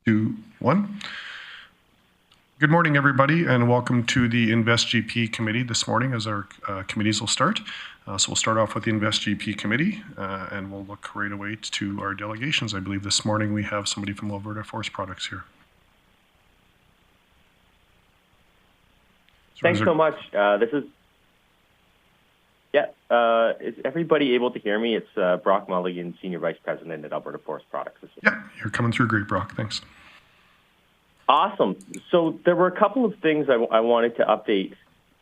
2, 1. Good morning, everybody, and welcome to the InvestGP committee this morning as our committees will start. So we'll start off with the InvestGP committee, and we'll look right away to our delegations. I believe this morning we have somebody from Alberta Forest Products here. Thanks so much. Is everybody able to hear me? It's Brock Mulligan, Senior Vice President at Alberta Forest Products. Yeah, you're coming through great, Brock. Thanks. Awesome. So there were a couple of things I wanted to update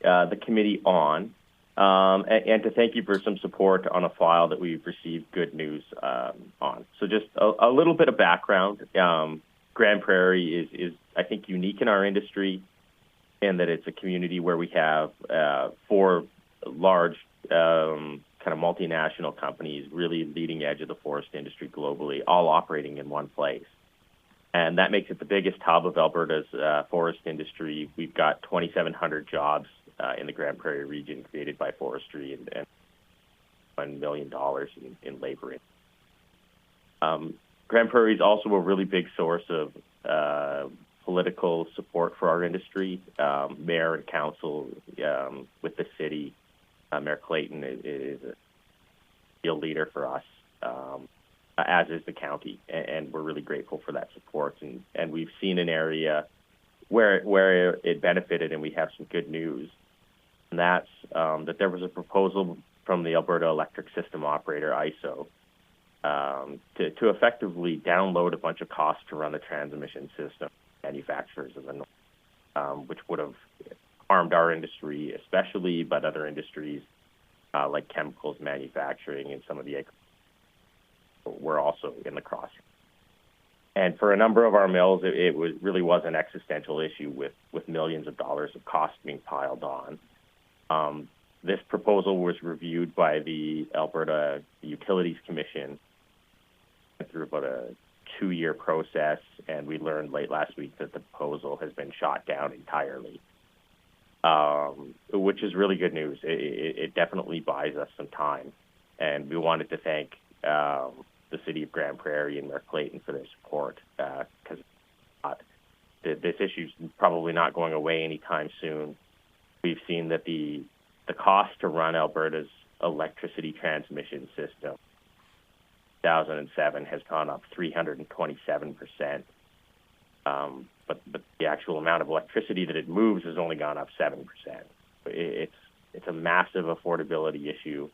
the committee on, and to thank you for some support on a file that we've received good news on. So just a little bit of background. Grande Prairie is, I think, unique in our industry in that it's a community where we have 4 large kind of multinational companies, really leading edge of the forest industry globally, all operating in one place. And that makes it the biggest hub of Alberta's forest industry. We've got 2,700 jobs in the Grande Prairie region created by Forestry and $1 million in labor. Grande Prairie is also a really big source of political support for our industry. Mayor and council with the city, Mayor Clayton is a real leader for us, as is the county, and we're really grateful for that support. And we've seen an area where it benefited, and we have some good news. And that's that there was a proposal from the Alberta Electric System Operator, ISO, to effectively download a bunch of costs to run the transmission system manufacturers in the north, which would have harmed our industry especially, but other industries like chemicals manufacturing and some of the were also in the cross. And for a number of our mills, it really was an existential issue with millions of dollars of costs being piled on. This proposal was reviewed by the Alberta Utilities Commission through about a 2-year process, and we learned late last week that the proposal has been shot down entirely, which is really good news. It definitely buys us some time, and we wanted to thank the City of Grande Prairie and Mayor Clayton for their support, because this issue is probably not going away anytime soon. We've seen that the cost to run Alberta's electricity transmission system 2007 has gone up 327%, but the actual amount of electricity that it moves has only gone up 7%. It's a massive affordability issue.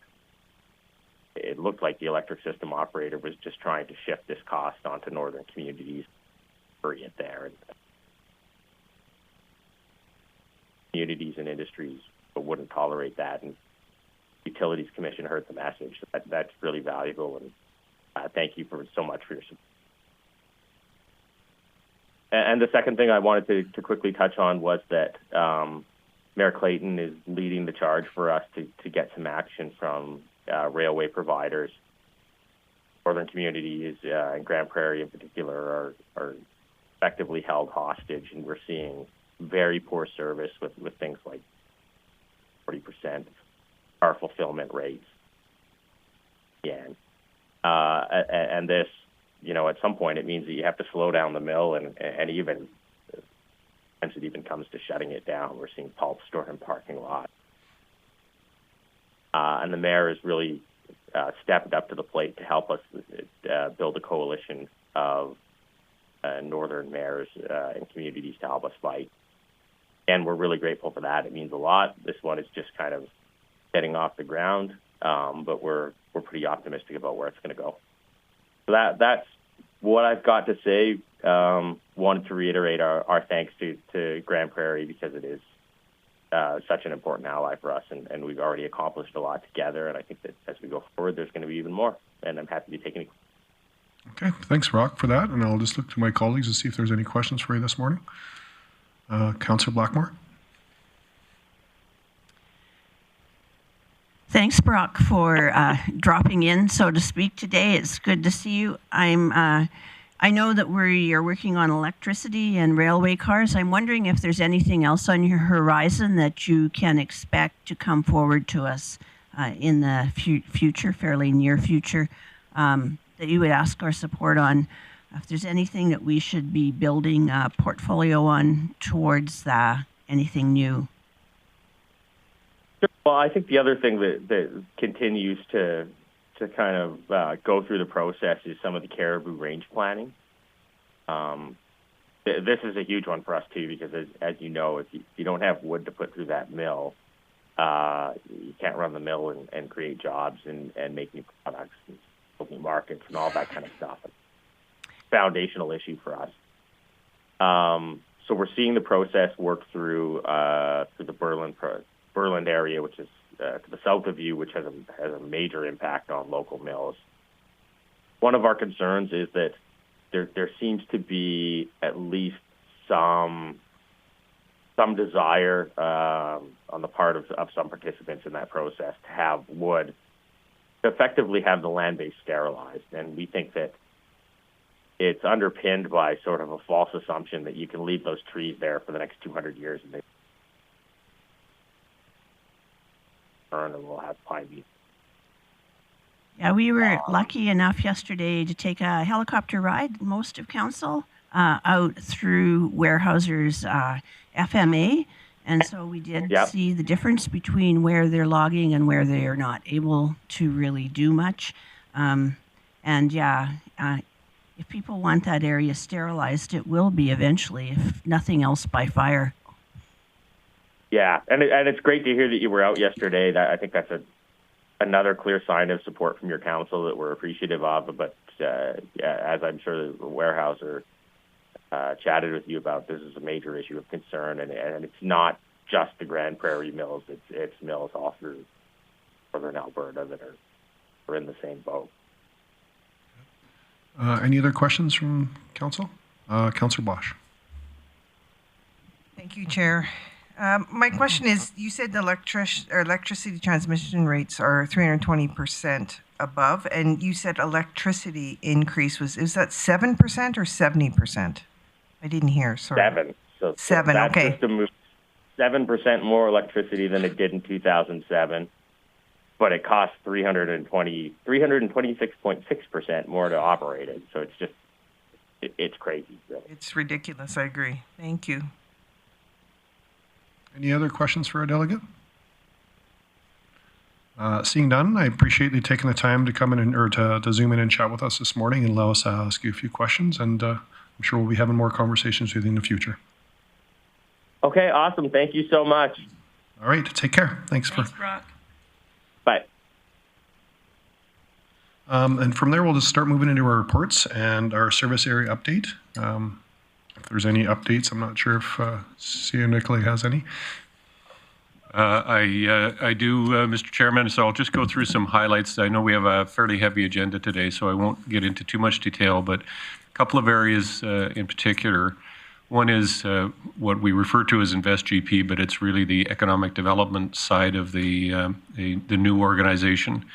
It looked like the electric system operator was just trying to shift this cost onto northern communities, bury it there. And communities and industries wouldn't tolerate that, and Utilities Commission heard the message. That's really valuable, and thank you so much for your support. And the second thing I wanted to quickly touch on was that Mayor Clayton is leading the charge for us to get some action from railway providers. Northern communities and Grande Prairie in particular are effectively held hostage, and we're seeing very poor service with things like 40% our fulfillment rates. Again, and this, at some point it means that you have to slow down the mill, and even sometimes it even comes to shutting it down. We're seeing pulp stored in parking lots. And the mayor has really stepped up to the plate to help us build a coalition of northern mayors and communities to help us fight. And we're really grateful for that. It means a lot. This one is just kind of getting off the ground, but we're pretty optimistic about where it's going to go. So that's what I've got to say. Wanted to reiterate our thanks to Grande Prairie, because it is such an important ally for us, and we've already accomplished a lot together, and I think that as we go forward, there's going to be even more, and I'm happy to take any. Okay, thanks, Brock, for that, and I'll just look to my colleagues to see if there's any questions for you this morning. Councillor Blackmore. Thanks, Brock, for dropping in, so to speak, today. It's good to see you. I know that you're working on electricity and railway cars. I'm wondering if there's anything else on your horizon that you can expect to come forward to us in the future, fairly near future, that you would ask our support on. if there's anything that we should be building a portfolio on towards anything new. Well, I think the other thing that continues to kind of go through the process is some of the caribou range planning. This is a huge one for us too, because as you know, if you don't have wood to put through that mill, you can't run the mill and create jobs and make new products and build new markets and all that kind of stuff. It's a foundational issue for us. So we're seeing the process work through the Berlin area, which is to the south of you, which has a major impact on local mills. One of our concerns is that there seems to be at least some desire on the part of some participants in that process to have wood, to effectively have the land base sterilized. And we think that it's underpinned by sort of a false assumption that you can leave those trees there for the next 200 years and they burn and we'll have pine beets. Yeah, we were lucky enough yesterday to take a helicopter ride, most of council, out through Weyerhaeuser's FMA. And so we did see the difference between where they're logging and where they are not able to really do much. If people want that area sterilized, it will be eventually, if nothing else, by fire. Yeah, and it's great to hear that you were out yesterday. I think that's another clear sign of support from your council that we're appreciative of. But as I'm sure Weyerhaeuser chatted with you about, this is a major issue of concern, and it's not just the Grande Prairie mills. It's mills all through northern Alberta that are in the same boat. Any other questions from council? Councillor Bosch. Thank you, Chair. My question is, you said the electricity transmission rates are 320% above, and you said electricity increase is that 7% or 70%? I didn't hear, sorry. 7. So 7, that's okay. Just to move 7% more electricity than it did in 2007, but it costs 326.6% more to operate it. So it's just, it's crazy. Really. It's ridiculous, I agree. Thank you. Any other questions for our delegate? Seeing none, I appreciate you taking the time to come in or to Zoom in and chat with us this morning and allow us to ask you a few questions. And I'm sure we'll be having more conversations with you in the future. Okay, awesome. Thank you so much. All right, take care. Thanks Brock. Bye. And from there, we'll just start moving into our reports and our service area update. If there's any updates, I'm not sure if CEO Nicolay has any. I do, Mr. Chairman, so I'll just go through some highlights. I know we have a fairly heavy agenda today, so I won't get into too much detail, but a couple of areas in particular. One is what we refer to as InvestGP, but it's really the economic development side of the new organization.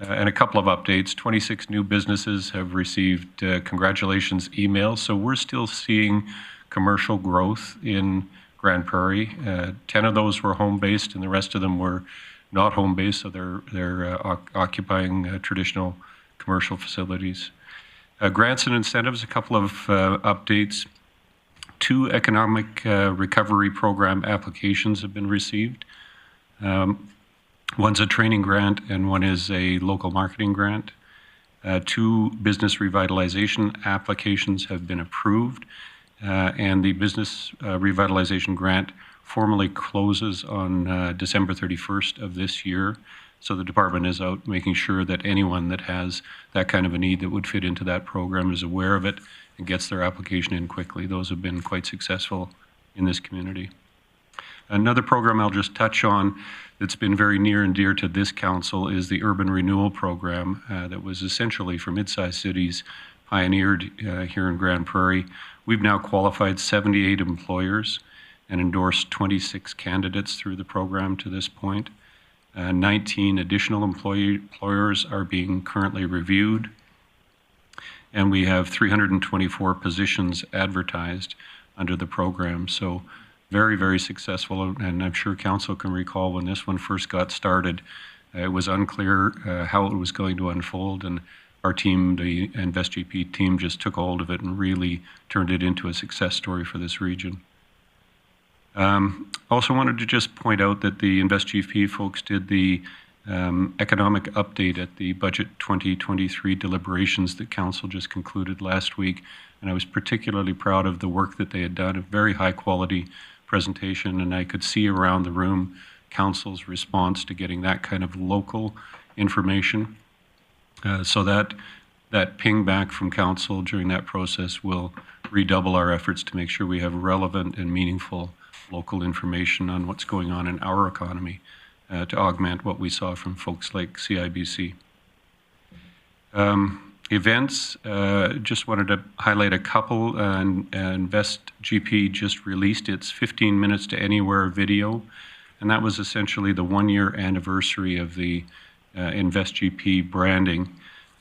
And a couple of updates. 26 new businesses have received congratulations emails. So we're still seeing commercial growth in Grande Prairie. 10 of those were home-based, and the rest of them were not home-based, so they're occupying traditional commercial facilities. Grants and incentives, a couple of updates. 2 economic recovery program applications have been received. One's a training grant and one is a local marketing grant. 2 business revitalization applications have been approved, and the business revitalization grant formally closes on December 31st of this year. So the department is out making sure that anyone that has that kind of a need that would fit into that program is aware of it and gets their application in quickly. Those have been quite successful in this community. Another program I'll just touch on that's been very near and dear to this council is the Urban Renewal Program that was essentially for mid-sized cities pioneered here in Grande Prairie. We've now qualified 78 employers and endorsed 26 candidates through the program to this point. 19 additional employers are being currently reviewed, and we have 324 positions advertised under the program. So very, very successful, and I'm sure council can recall when this one first got started, it was unclear how it was going to unfold, and our team, the InvestGP team, just took hold of it and really turned it into a success story for this region. Also wanted to just point out that the InvestGP folks did the economic update at the Budget 2023 deliberations that Council just concluded last week, and I was particularly proud of the work that they had done, a very high quality presentation, and I could see around the room Council's response to getting that kind of local information. So that ping back from Council during that process will redouble our efforts to make sure we have relevant and meaningful local information on what's going on in our economy to augment what we saw from folks like CIBC. Events, just wanted to highlight a couple. InvestGP just released its 15 Minutes to Anywhere video, and that was essentially the 1-year anniversary of the InvestGP branding.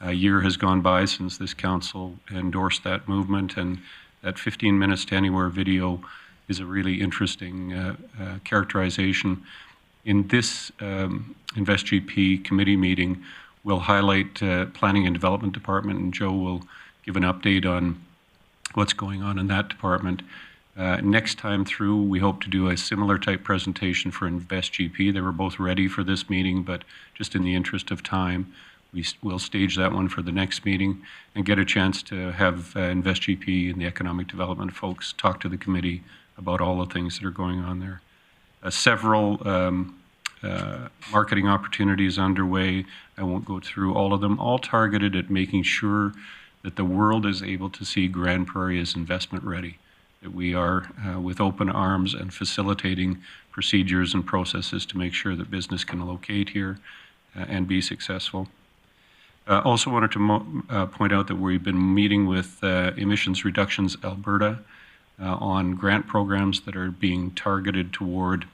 A year has gone by since this council endorsed that movement, and that 15 Minutes to Anywhere video is a really interesting characterization. In this InvestGP committee meeting, we'll highlight Planning and Development Department, and Joe will give an update on what's going on in that department. Next time through, we hope to do a similar type presentation for InvestGP. They were both ready for this meeting, but just in the interest of time, we'll stage that one for the next meeting and get a chance to have InvestGP and the economic development folks talk to the committee about all the things that are going on there. Several marketing opportunities underway. I won't go through all of them, all targeted at making sure that the world is able to see Grande Prairie as investment ready, that we are with open arms and facilitating procedures and processes to make sure that business can locate here and be successful. Also wanted to point out that we've been meeting with Emissions Reductions Alberta on grant programs that are being targeted toward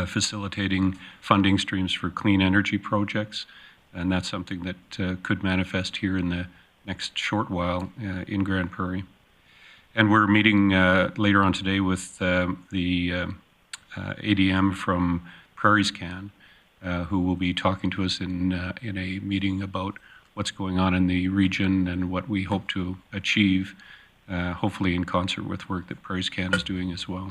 facilitating funding streams for clean energy projects, and that's something that could manifest here in the next short while in Grande Prairie. And we're meeting later on today with the ADM from PrairiesCan, who will be talking to us in a meeting about what's going on in the region and what we hope to achieve, hopefully in concert with work that PrairiesCan is doing as well.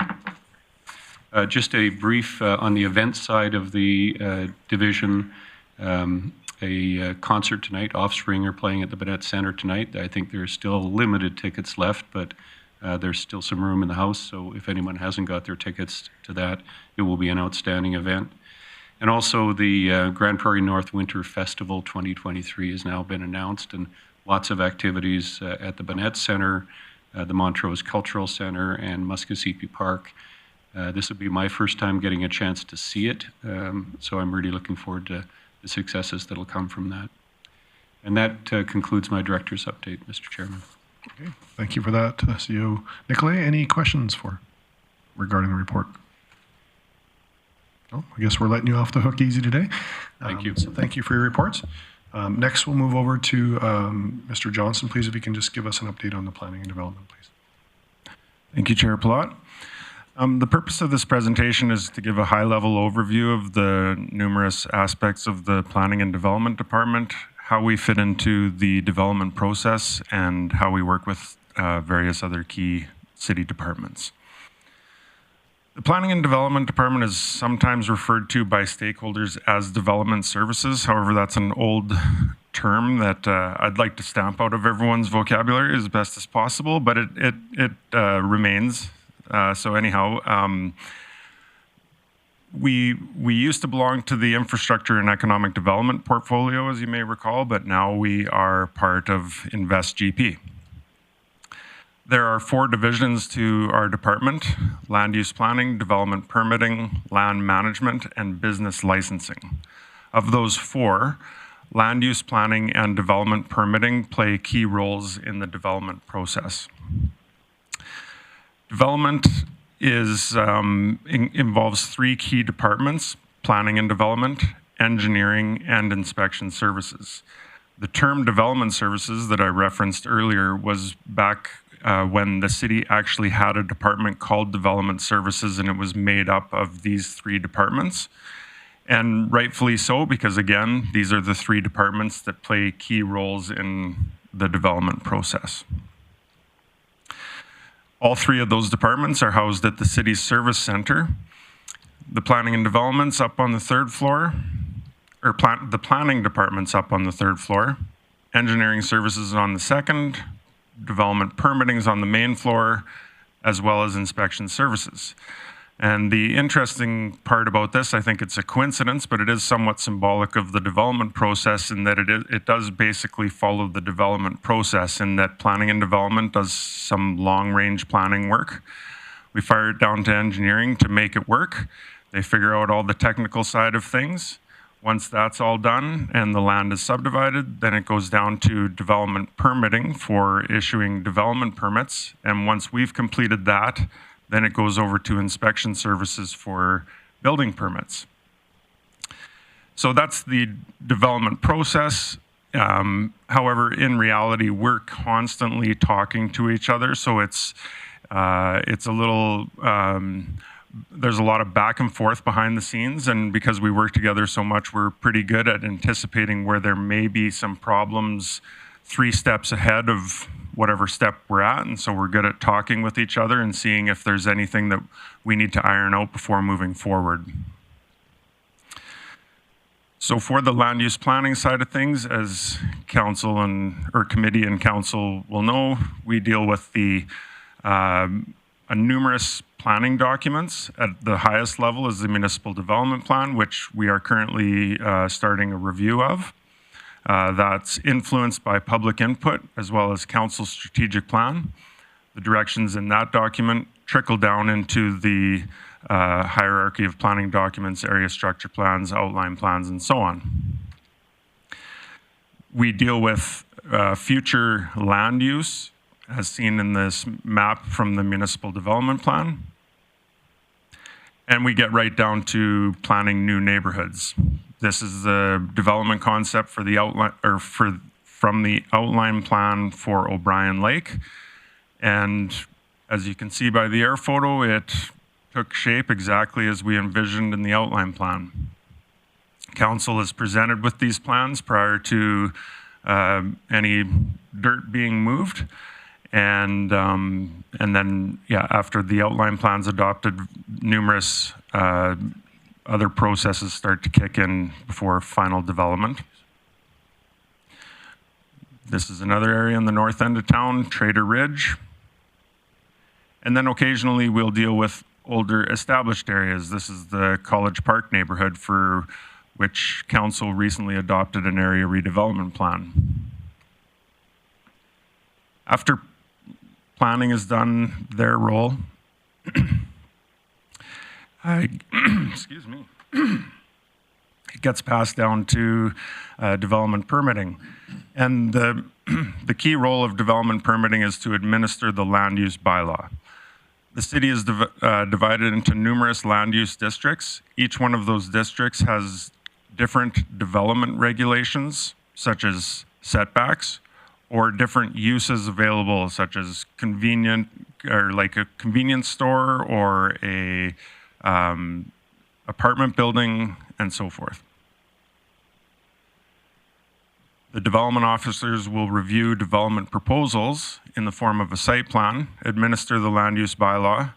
Just a brief on the event side of the division, a concert tonight. Offspring are playing at the Bennett Centre tonight. I think there's still limited tickets left, but there's still some room in the house, so if anyone hasn't got their tickets to that, it will be an outstanding event. And also the Grande Prairie North Winter Festival 2023 has now been announced, and lots of activities at the Bennett Centre, the Montrose Cultural Centre, and Muskogee Park. This will be my first time getting a chance to see it, so I'm really looking forward to the successes that will come from that. And that concludes my director's update, Mr. Chairman. Okay, thank you for that, CEO Nicolay. Any questions regarding the report? No, I guess we're letting you off the hook easy today. Thank you. So thank you for your reports. Next, we'll move over to Mr. Johnson. Please, if you can just give us an update on the planning and development, please. Thank you, Chair Plot. The purpose of this presentation is to give a high-level overview of the numerous aspects of the Planning and Development Department, how we fit into the development process, and how we work with various other key city departments. The Planning and Development Department is sometimes referred to by stakeholders as development services. However, that's an old term that I'd like to stamp out of everyone's vocabulary as best as possible, but it remains. So anyhow, we used to belong to the Infrastructure and Economic Development portfolio, as you may recall, but now we are part of InvestGP. There are 4 divisions to our department: land use planning, development permitting, land management, and business licensing. Of those 4, land use planning and development permitting play key roles in the development process. Development involves 3 key departments: planning and development, engineering, and inspection services. The term development services that I referenced earlier was back when the city actually had a department called Development Services, and it was made up of these 3 departments. And rightfully so, because again, these are the three departments that play key roles in the development process. All three of those departments are housed at the city's service center. The planning and development's up on the third floor, or the planning department's up on the third floor. Engineering services on the second, development permitting's on the main floor, as well as inspection services. And the interesting part about this, I think it's a coincidence, but it is somewhat symbolic of the development process in that it does basically follow the development process in that planning and development does some long-range planning work. We fire it down to engineering to make it work. They figure out all the technical side of things. Once that's all done and the land is subdivided, then it goes down to development permitting for issuing development permits. And once we've completed that, then it goes over to inspection services for building permits. So that's the development process. However, in reality, we're constantly talking to each other. So it's a little, there's a lot of back and forth behind the scenes. And because we work together so much, we're pretty good at anticipating where there may be some problems 3 steps ahead of whatever step we're at. And so we're good at talking with each other and seeing if there's anything that we need to iron out before moving forward. So for the land use planning side of things, as council or committee and council will know, we deal with the numerous planning documents. At the highest level is the municipal development plan, which we are currently starting a review of. That's influenced by public input as well as council's strategic plan. The directions in that document trickle down into the hierarchy of planning documents, area structure plans, outline plans, and so on. We deal with future land use as seen in this map from the municipal development plan. And we get right down to planning new neighborhoods. This is the development concept for the outline, or from the outline plan for O'Brien Lake. And as you can see by the air photo, it took shape exactly as we envisioned in the outline plan. Council is presented with these plans prior to any dirt being moved. And then, yeah, after the outline plan's adopted, numerous other processes start to kick in before final development. This is another area in the north end of town, Trader Ridge. And then occasionally we'll deal with older established areas. This is the College Park neighborhood for which council recently adopted an area redevelopment plan. After planning has done their role, excuse me, it gets passed down to development permitting. And the key role of development permitting is to administer the land use bylaw. The city is divided into numerous land use districts. Each one of those districts has different development regulations, such as setbacks, or different uses available, such as convenient, or like a convenience store or a apartment building, and so forth. The development officers will review development proposals in the form of a site plan, administer the land use bylaw,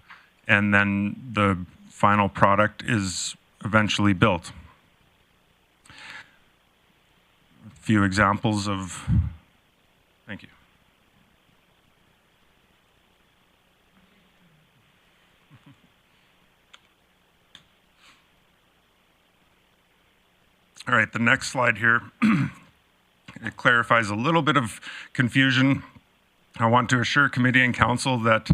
and then the final product is eventually built. A few examples of, thank you. All right, the next slide here, it clarifies a little bit of confusion. I want to assure committee and council that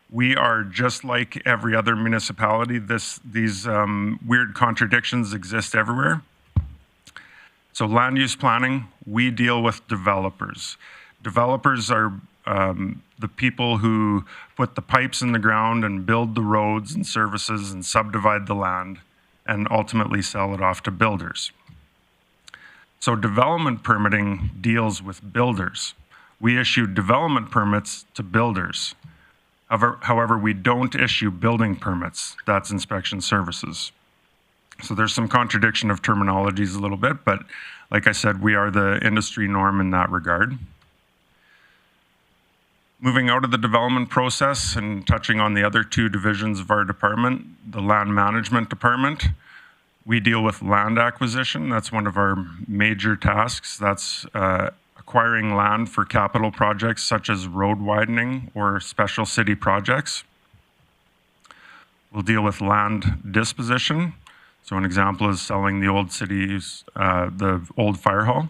we are just like every other municipality. These weird contradictions exist everywhere. So land use planning, we deal with developers. Developers are the people who put the pipes in the ground and build the roads and services and subdivide the land and ultimately sell it off to builders. So development permitting deals with builders. We issue development permits to builders. However, we don't issue building permits. That's inspection services. So there's some contradiction of terminologies a little bit, but like I said, we are the industry norm in that regard. Moving out of the development process and touching on the other two divisions of our department, the land management department, we deal with land acquisition. That's one of our major tasks. That's acquiring land for capital projects such as road widening or special city projects. We'll deal with land disposition. So an example is selling the old city's, the old fire hall.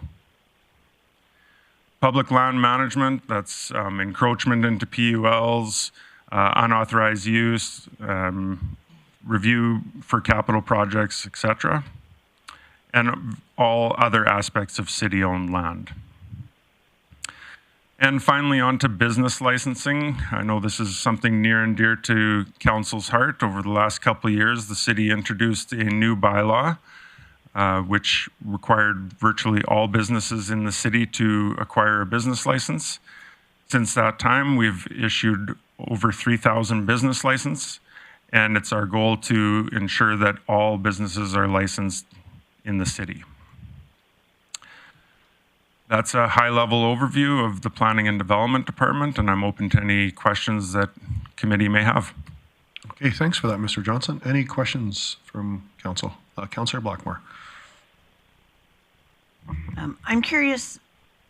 Public land management, that's encroachment into PULs, unauthorized use, review for capital projects, etc., and all other aspects of city-owned land. And finally, on to business licensing. I know this is something near and dear to Council's heart. Over the last couple of years, the city introduced a new bylaw which required virtually all businesses in the city to acquire a business license. Since that time, we've issued over 3,000 business licenses, and it's our goal to ensure that all businesses are licensed in the city. That's a high-level overview of the Planning and Development Department, and I'm open to any questions that committee may have. Okay, thanks for that, Mr. Johnson. Any questions from Council? Councillor Blackmore. I'm curious,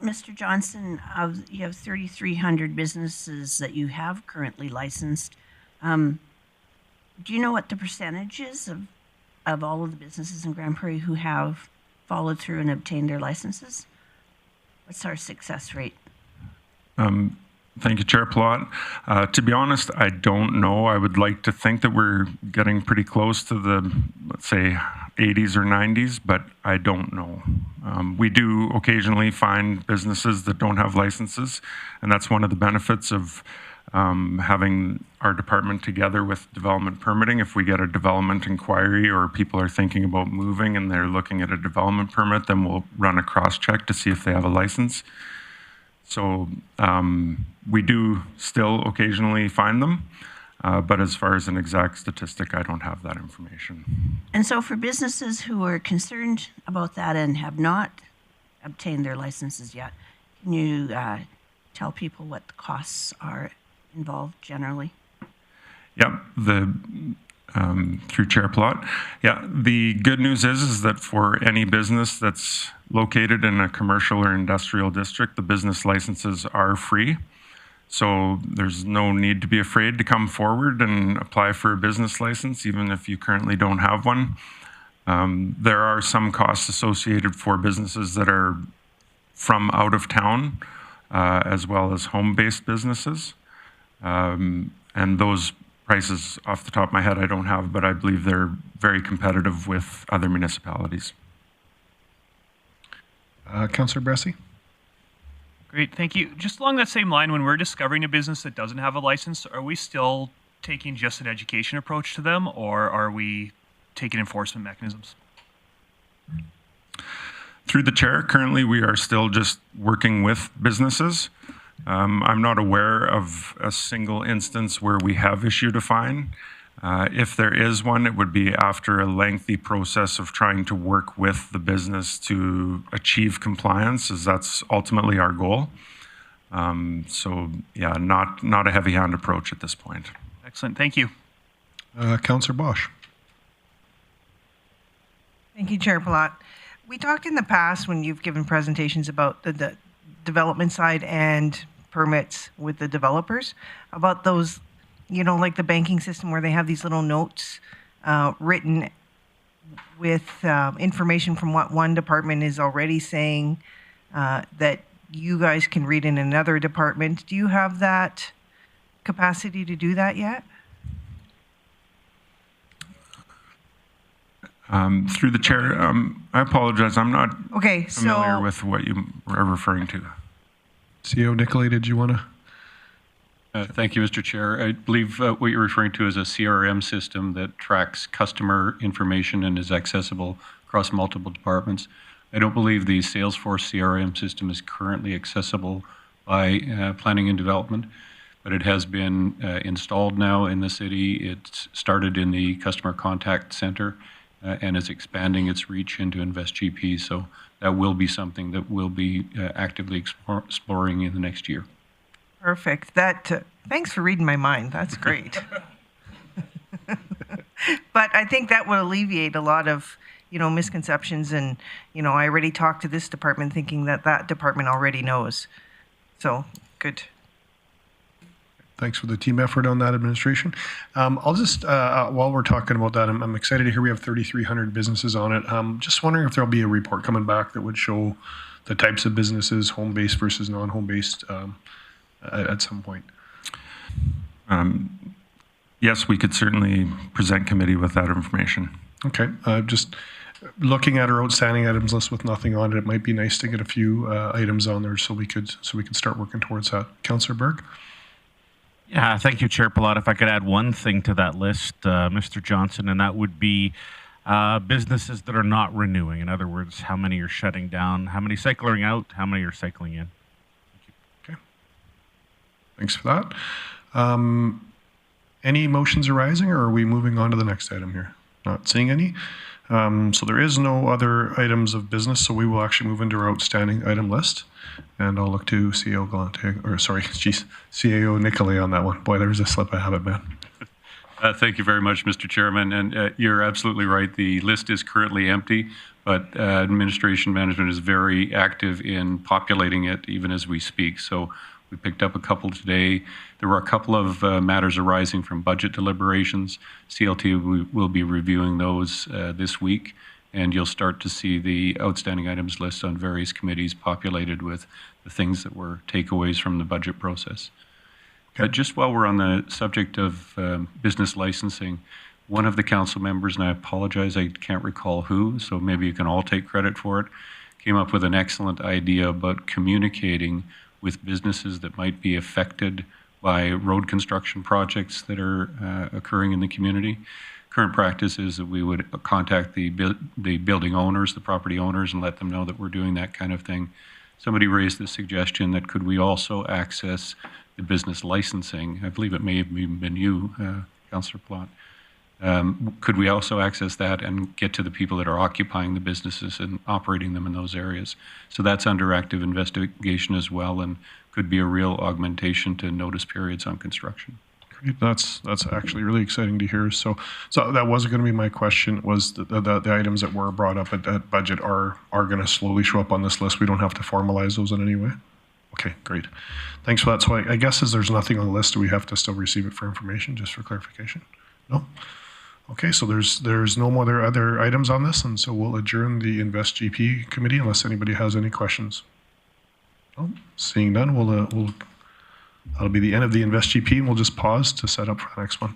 Mr. Johnson, you have 3,300 businesses that you have currently licensed. Do you know what the percentage is of all of the businesses in Grande Prairie who have followed through and obtained their licenses? What's our success rate? Thank you, Chair Plot. To be honest, I don't know. I would like to think that we're getting pretty close to the, let's say, 80s or 90s, but I don't know. We do occasionally find businesses that don't have licenses, and that's one of the benefits of having our department together with development permitting. If we get a development inquiry or people are thinking about moving and they're looking at a development permit, then we'll run a cross-check to see if they have a license. So we do still occasionally find them, but as far as an exact statistic, I don't have that information. And so for businesses who are concerned about that and have not obtained their licenses yet, can you tell people what the costs are involved generally? Yeah, through Chair Plot. Yeah, the good news is that for any business that's located in a commercial or industrial district, the business licenses are free. So there's no need to be afraid to come forward and apply for a business license, even if you currently don't have one. There are some costs associated for businesses that are from out of town, as well as home-based businesses. And those prices off the top of my head I don't have, but I believe they're very competitive with other municipalities. Councillor Bressie? Great, thank you. Just along that same line, when we're discovering a business that doesn't have a license, are we still taking just an education approach to them, or are we taking enforcement mechanisms? Through the chair, currently we are still just working with businesses. I'm not aware of a single instance where we have issued a fine. If there is one, it would be after a lengthy process of trying to work with the business to achieve compliance, as that's ultimately our goal. So yeah, not a heavy-hand approach at this point. Excellent, thank you. Councillor Bosch. Thank you, Chair Palat. We talked in the past when you've given presentations about the development side and permits with the developers about those, you know, like the banking system where they have these little notes written with information from what one department is already saying that you guys can read in another department. Do you have that capacity to do that yet? Through the chair, I apologize. I'm not Okay, familiar with what you are referring to. CEO Nicolay, did you want to? Thank you, Mr. Chair. I believe what you're referring to is a CRM system that tracks customer information and is accessible across multiple departments. I don't believe the Salesforce CRM system is currently accessible by planning and development, but it has been installed now in the city. It started in the customer contact center, and is expanding its reach into InvestGP. So that will be something that we'll be actively exploring in the next year. Perfect. That thanks for reading my mind. That's great. But I think that will alleviate a lot of, misconceptions. And, I already talked to this department thinking that department already knows. So good. Thanks for the team effort on that, administration. I'll just, while we're talking about that, I'm excited to hear we have 3,300 businesses on it. Just wondering if there'll be a report coming back that would show the types of businesses, home-based versus non-home-based, at some point. Yes, we could certainly present committee with that information. Okay, just looking at our outstanding items list with nothing on it, it might be nice to get a few items on there so we could start working towards that. Councillor Berg? Yeah, thank you, Chair Palat. If I could add one thing to that list, Mr. Johnson, and that would be businesses that are not renewing. In other words, how many are shutting down, how many cycling out, how many are cycling in. Okay. Thanks for that. Any motions arising, or are we moving on to the next item here? Not seeing any. So there is no other items of business, so we will actually move into our outstanding item list. And I'll look to CAO Galante, or sorry, CAO Nicolay on that one. Boy, there's a slip of habit, man. Thank you very much, Mr. Chairman. And you're absolutely right. The list is currently empty, but administration management is very active in populating it even as we speak. So we picked up a couple today. There were a couple of matters arising from budget deliberations. CLT will be reviewing those this week, and you'll start to see the outstanding items list on various committees populated with the things that were takeaways from the budget process. Just while we're on the subject of business licensing, one of the council members, and I apologize, I can't recall who, so maybe you can all take credit for it, came up with an excellent idea about communicating with businesses that might be affected by road construction projects that are occurring in the community. Current practice is that we would contact the building owners, the property owners, and let them know that we're doing that kind of thing. Somebody raised the suggestion that could we also access the business licensing? I believe it may have even been you, Councillor Plott. Could we also access that and get to the people that are occupying the businesses and operating them in those areas? So that's under active investigation as well, and could be a real augmentation to notice periods on construction. Great. That's actually really exciting to hear. So that was going to be my question, was the items that were brought up at budget are going to slowly show up on this list. We don't have to formalize those in any way? Okay, great. Thanks for that. So I guess as there's nothing on the list, do we have to still receive it for information, just for clarification? No? Okay, so there's no more other items on this, and so we'll adjourn the InvestGP committee unless anybody has any questions. Oh, seeing none, that'll be the end of the InvestGP, and we'll just pause to set up for the next one.